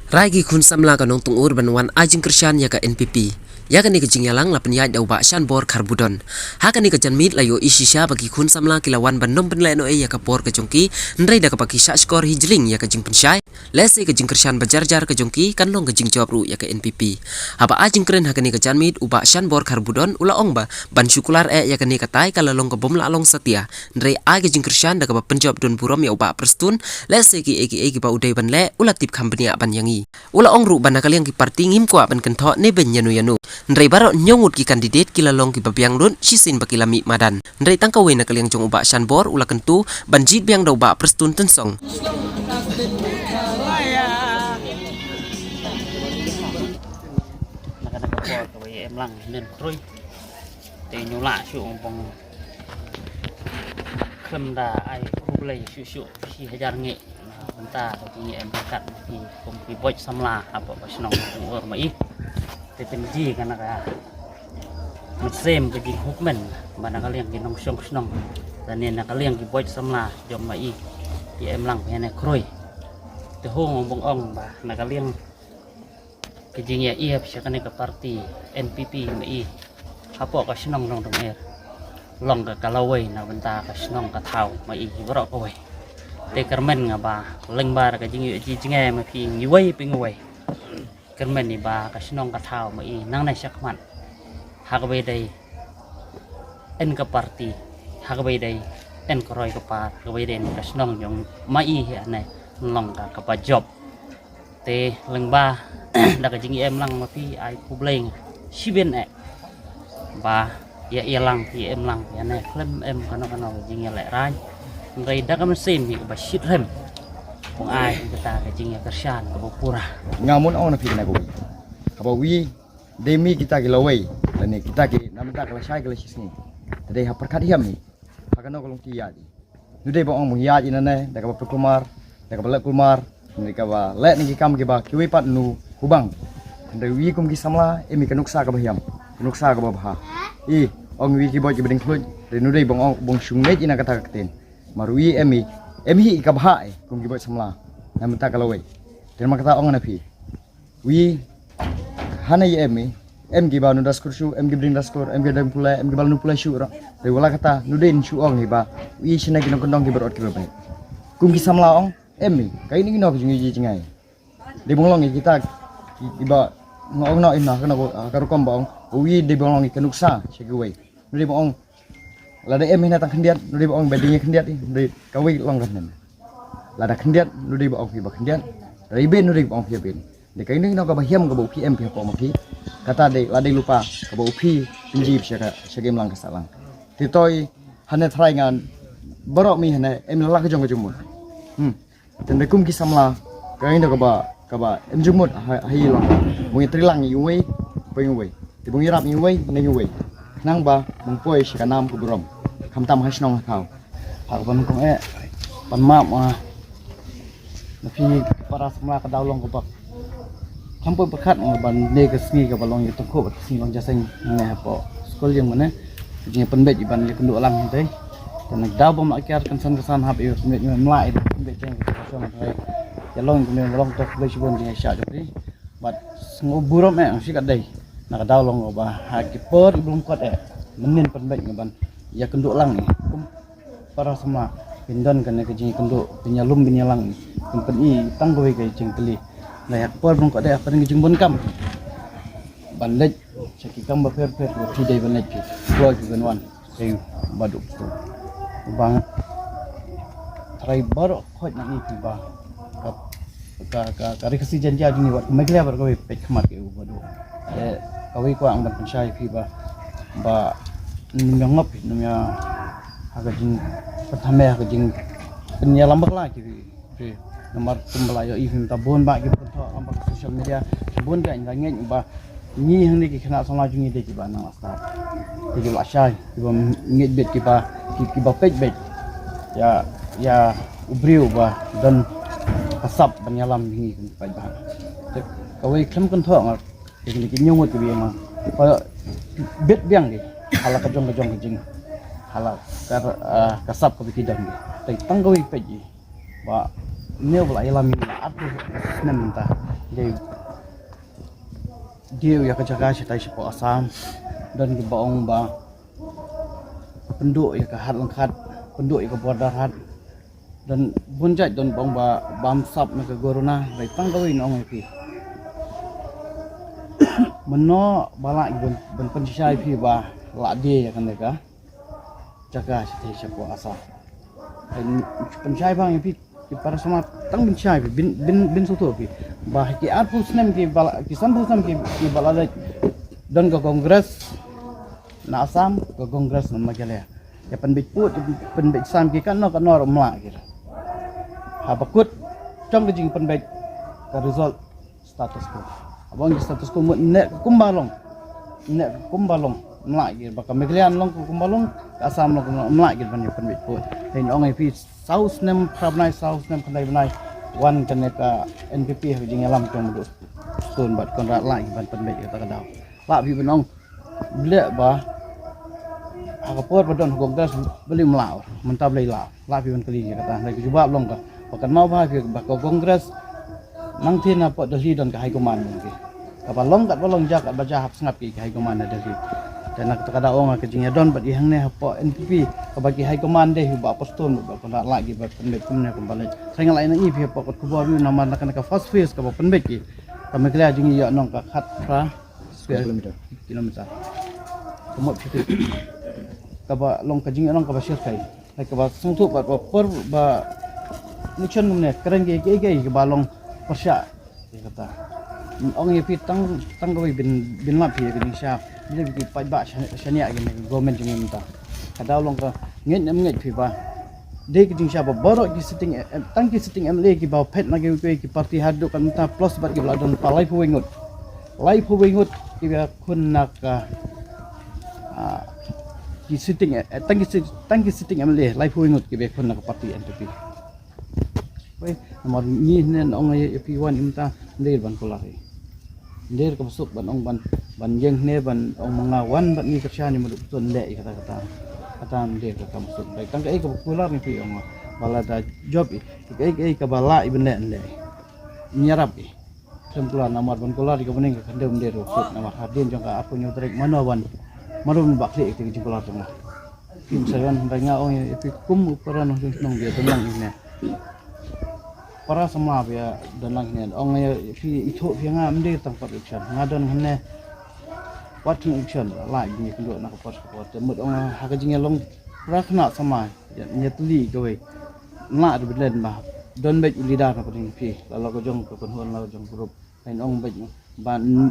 Raigi kun samla ka nong tung ur banwan ajing Krisyan ya ka NPP. Ya ka ni ka jingyalang lapan ya daw ba syan bor karbudon. Ha ka ni ka janmit layo isisya bagi kun samla kilawan banom penleno ya ka bor ka jongki. Nray da ka paki sya skor hijling ya ka jing pensyai. Lese ka jing Krisyan bajar-jar ka jongki kan long ka jing jawab ru ya ka NPP. Haba ajing keren ha ka ni ka janmit uba syan bor karbudon ula ong ba ban syukular ya ka ni ka tai kala long ka bom la long setia. Nray ai ka jing Krisyan da ka ba penjawab don burom ya uba prestun. Lese ki eki ba udai ban le ula tip company ban yangi. Ula ong ru banakal yang ki parti ngim kwa ban kento ne ben yanu. Nray baro nyongut ki kandidat kila long ki babiang dun sisin bakila mi madan. Nray tangkawe nakal yang jong uba syanbor ula kentu banjit biang da uba prestun tensong. Nakadakapot kaway em lang nên rồi te nyula syu pong kham da ai kublai syu si hajar nge benta tapi em dekat di kompi boy samla apa pasnong umur mai te penji kana ka mesem ke jing hukmen bana kalian ki nong snong dan ne kalian ki boy samla jom mai di em lang pene kroi te hong bong ong ba na kalian ke jing ya ia bisa kene ke parti NPP mai apa ka snong nong dong er long ka kalawai na benta ka snong ka thau mai bro ko we te kermen nga ba leng ba ka jing yu ji jinge ma phi ngiwei pingwei kermen ni ba ka snong ka thau ma i nang na sakman ha ka be dai en ka parti ha ka be dai en koroi ka par ka be dai ka snong jong ma i he ne long ka ba job te leng ba da ka jing em lang ma phi ai kubleng siben e ba ya lang pi em lang ya ne klem em kana jing le rai ngai da kam sem hi ba shit rem kung ai kita ka jing ya Krisyan ka pura ngamun au na pina ko aba wi demi kita ki lawai lani kita ki namta kala shai kala sisni tadai ha perkat hiam ni hakano kolong ti ya di nude ba ong ya ji nane da ka kumar da ka lek kumar ni ka ba lek ni kam ki ba ki wi pat nu hubang ndai wi kum ki samla emi ka nuksa ka ba hiam nuksa ka ba bha i ong wi ki bo ki beding khluj de nude bong ong bong sungne ji na kata katen marui emi ka bha kum ki bo samla namta kala wai dan makata ong na phi wi hanai em ki ba nu daskur shu em ki bring daskur em ki dang pula em ki bal nu pula shu ra de wala kata nu den shu ong ni ba wi sina ki nong kendong ki berot ki ba kum ki samla ong em kai ni no ki ji jingai de bonglong ki kita ki ba ngong no ina kana ko karukom ba ong wi de bonglong ki kanuksa shegwe nu de ong la de em hina tang khendiat nu de ong beding khendiat de kawi long kan la da khendiat nu de ong ki ba khendiat dari ben nu de ong ki ben de kai ni no ka ba hiam ka bu ki em pi ko ma ki kata de la de lupa ka bu pi pinji shaka shagem lang ka salang ti toy hane thrai ngan borok mi hane em la ka jong ka jumut dan de kum ki samla kai no ka ba em jumut hai long mu tri lang yu wei pe wei ti bung yarap yu wei ne yu wei nang ba mung poi shaka nam ku brom kham tam ha snong thau ha ban kong e pan ma ma na phi para samla ka daw long ko ba hampir berkat ban ne ke sni ke balong itu ko sni long jaseng ne po skol yang mana je penbet ban le kundu alam te dan daw bom akyar kesan hab eu semet mlai penbet jeng ke so mai ya long ne long to le shibon je sha jadi bat ngo burom si kat dai nak daw long ba ha ki per belum kuat menin penbet ban ya kundu lang ni para semua pindon kan ke jeng kundu penyalum penyalang tempat i tanggoy ke jeng teli layak por bung ko de apa ngi jumbon kam banlej ceki kam ba fer ti de banlej ki lo ki benwan e baduk to bang trai baro khoj na ni ba ka rikasi janja ni wat megla bar ko pe khamat ke badu e kawi ko ang ban pensai ki ba ngop nya aga jing pertama aga jing penyalam bakla ki nomor pembelayo ifim tabun ba ki punto amba social media bun ga ngenge ba ni hang ni ki khana sala jungi de ki ba na asta ki ba shai ki ba ngit bet ki ba page bet ya ubriu ba dan kasap penyalam ni ki ba ba kawai klam kan tho ngar ki ni ki nyongot ki ma pa bet biang ki hala ka jong jing hala kasap ka bi dan tai tanggawi page ba neu la ilami la atu nem ta dia ya kejaga sitai sepo Asam dan ke baong ba penduk ya ke hat lengkat penduk ya ke border hat dan bunjat dan baong ba bamsap na ke gorona rai tanggawin ong pi meno balak ben pensyai pi ba la dia ya kan ka jaga sitai sepo Asam dan pensyai bang pi para sama tang pensyai pi bin soto pi bah ki arpu snem ki bala ki sambu sam ki bala dan ke kongres na Asam ke kongres na Majalaya ya penbit put penbit sam ki kan no mla kira ha bakut trong ke jing penbit ke result status ko abang status ko nek kumbalong mla kira baka Majalaya long kumbalong Asam long mla kira penbit put hin ong ai pi saus nem prabnai saus nem kandai benai wan kan ka NPP jing alam trong du sun bat kon rat lai ban penbit ka kadau la pi benong blek ba Akapor badon kongres beli melau, mentah beli lau, lapi ban kali kata, lagi cuba belum ka, pakai mau bah kongres, nangti na pot dali don ke High Command mungkin, kapal long kat balong jagat baca hap sengap ke High Command ada dali, dan nak kata orang kejingnya don bagi hang ne pot NPP, bagi High Command deh, bak postun, bak kondak lagi bak penbet punya kembali, saya ngalai nangi pihak pot kubur view nama nak fast face kapal penbet ki, kami kelihatan jingi ya nong ka kat pra kilometer, kemut situ. Kaba long kajing long kaba syai like kaba sungtu ba per ba nichan ngumne keren ge kaba long persya kata ong ye pi tang gawi bin lap ye gini sha bila bi pai ba shania ge government jing minta kada long ka nget pi ba de gini sha ba boro ki sitting tang ki sitting MLA ki ba pet na ge ki parti hadu kan minta plus bat ki bladon pa live wingut ki ba kun nak ki sitting tangki sitting amle live wingut ki be kon nak parti NPP we nomor ni nen ong ay P1 imta ndir ban kolari ndir ka masuk ban ong ban jeng ne ban ong mangawan ban ni kerja ni muduk ton le kata ndir ka masuk baik kan kai ka kolar ni pi ong bala da job kai ka bala ibn le nyarap i sempula nomor ban kolari ka bening ka ndem ndir masuk nomor hadin jong ka aku nyutrek manowan marun bakli itu jumlah tengah. Kim sayan hendaknya orang yang kum ukuran nong dia tenang ini. Para semua dia tenang ini. Orang yang itu dia ngambil tempat action. Ngadon hene watching action lagi kedua nak pos. Tempat orang hakajingnya long rakna sama nyetli gawe. Nak ada belen bah. Don baik lidah apa ni pi. Lalu kau jong kepenhuan lalu jong grup. Lain orang baik ban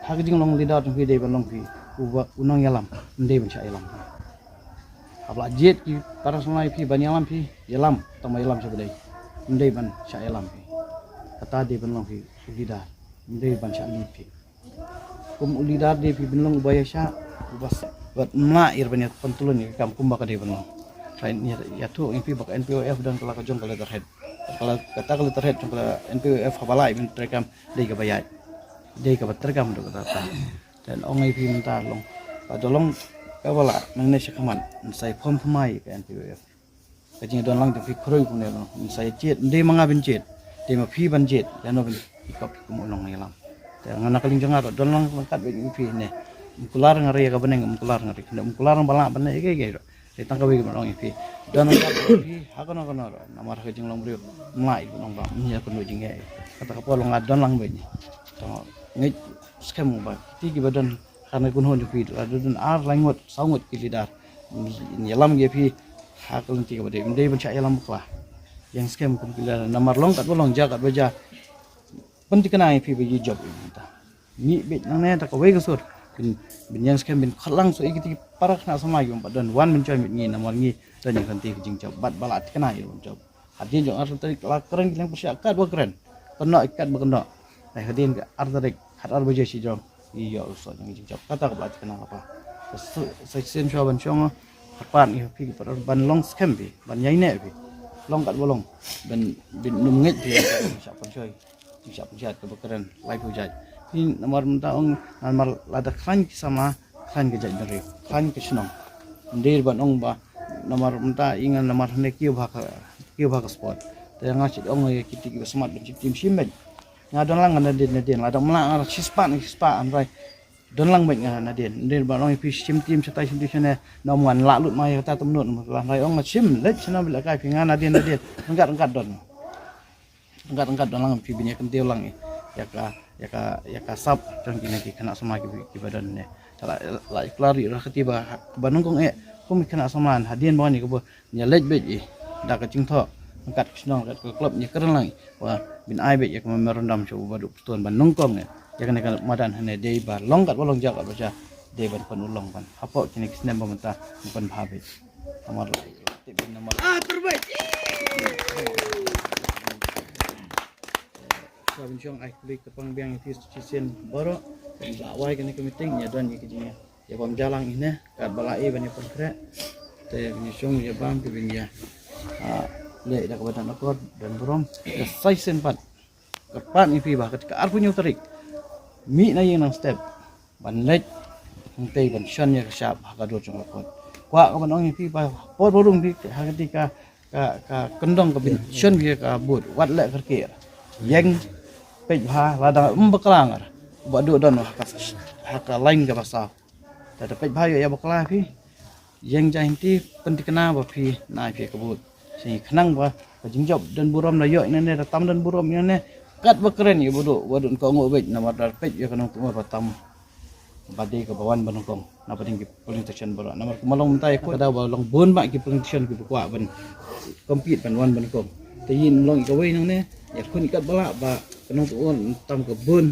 hakajing long lidah tu pi dia ban long pi. Unang yalam, ndai ban sya yalam. Abla jet ki para sungai pi ban yalam pi, yalam tama yalam sebedai. Ndai ban sya yalam pi. Kata dia ban long pi ulidar, ndai ban sya li pi. Kum ulidar dia pi ban long ubaya sya, ubas buat melair banyak pentulun ni kam kum baka dia ban long. Lain ya tu pi baka NPOF dan kala kajong kala terhead. Kalau kata kala terhead kala NPOF habalai bin terekam dei ka bayai. Dei ka terekam do kata. Dan orang itu minta long, kalau kalau nang nasi kaman, saya pom pemai ke NPWF. Kajing don lang tapi kerui punya long, saya jet, dia mengabin jet, dia mau pi ban jet, dan orang ikut kumulong ngelam. Dan anak kaling jangan don lang lengkap begini pi ne, mukular ngari ka beneng mukular ngari, kena mukular balak beneng ike. Saya tangkap begini long pi, don lengkap pi, hakon nama kajing long beriu, mulai long bang, ni aku nujing kata kapal long don lang begini. Ngej skemu ba ti badan karena kun hon fi adun ar langot sangut kilidar nyalam ge fi hakul ti ka bade ndai ban cha yalam klah yang skem kun kilidar namar long kat bolong jagat baja penting kena fi bagi job ini ni bet nang ne ta ka we gasur bin yang skem bin khalang so ikiti parak na sama yum badan wan min choy mit ni namar ni dan yang kanti jing job bat balat kena yum job hadin jong ar tadi keren kilang persyakat ba keren kena ikat ba kena hadin artarik harar baje si jong iya usah yang jing kata ke pelat kenapa saya sen coba cong harpan ni pi ban long scam bi ban nyai ne bi long kat bolong dan bin numnget bi siap pencoy siap penjat ke bekeran live hujat ni nomor mentang nomor lada khan sama khan ke jat dari khan ke senong ndir ban ong ba nomor mentang ingan nomor ne kiu bha sport te nga chit ong ye kiti ki smart tim simet ngadon lang nadin ladang melang sispa anrai don lang baik nadin ba long pi sim tim setai sim sene nomuan lalut mai kata temnut masalah rai ong sim lek sana bila kai pingan nadin engkat don lang pi binya kentil lang ya ka sap dan kini kena sama ki badan ne kala la klari ra ketiba banung kong kum kena samaan hadian bawani ko nya lej bej da ka cingtho angkat kisnong kat klub nya keren lang wa bin ai bej yak merendam cu badu tuan banung kong ya kan madan hane dei ba long kat bolong jak baca dei ban pun ulong pan apa kini kisnem pemerintah bukan habis nomor tibin nomor terbaik sabun siang ai klik tepang biang itu cisen boro lawai kini meeting nya dan kijinya ya bam jalang ini kat balai bani konkret te nyusung ya bam pibin ya le dak badan akor dan burom sai sempat kepat ni pi bah ketika arpunya terik mi na yang nang step ban lek tei ban shan ya syap ka do jong akor kwa ka ban ong pi bah pot borung di ketika ka kendong ka bin shan bi ka bud wat le kerkir yang pej bah ladang beklang badu don haka lain ka basahแต่เป็ดพายอย่าบอกลาพี่ยังใจที่เป็นที่คณะบ่พี่นายพี่กบฏสิขนังบ่จิงจบเดินบุรมระยะนั่นเนี่ยตำเดินบุรมนั่นเนี่ยกัดบ่เกรนอยู่บ่ดุนก็งอเวนะว่าเป็ดอยู่ขนมตัวบ่ตำบัดนี้ก็บ่วันบ่นกงนะบ่ถึงกิโพลิสเตชันบ่นะมันมาลงใต้ก็ได้บ่ลงบนบะกิโพลิสเตชันกิกว่าบ่คอมพิวต์วันบ่นกงแต่ยินลงอีกเว้ยนั่นเนี่ยอยากคนกัดบ่ละบ่ขนมตัวตำกับบน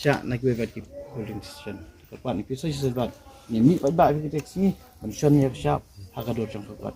ชะในกิกิโพลิสเตชันKepan ni pisau sebat. Ni mi baik-baik kita sini. Manusia ni siap. Hakador jangkauan.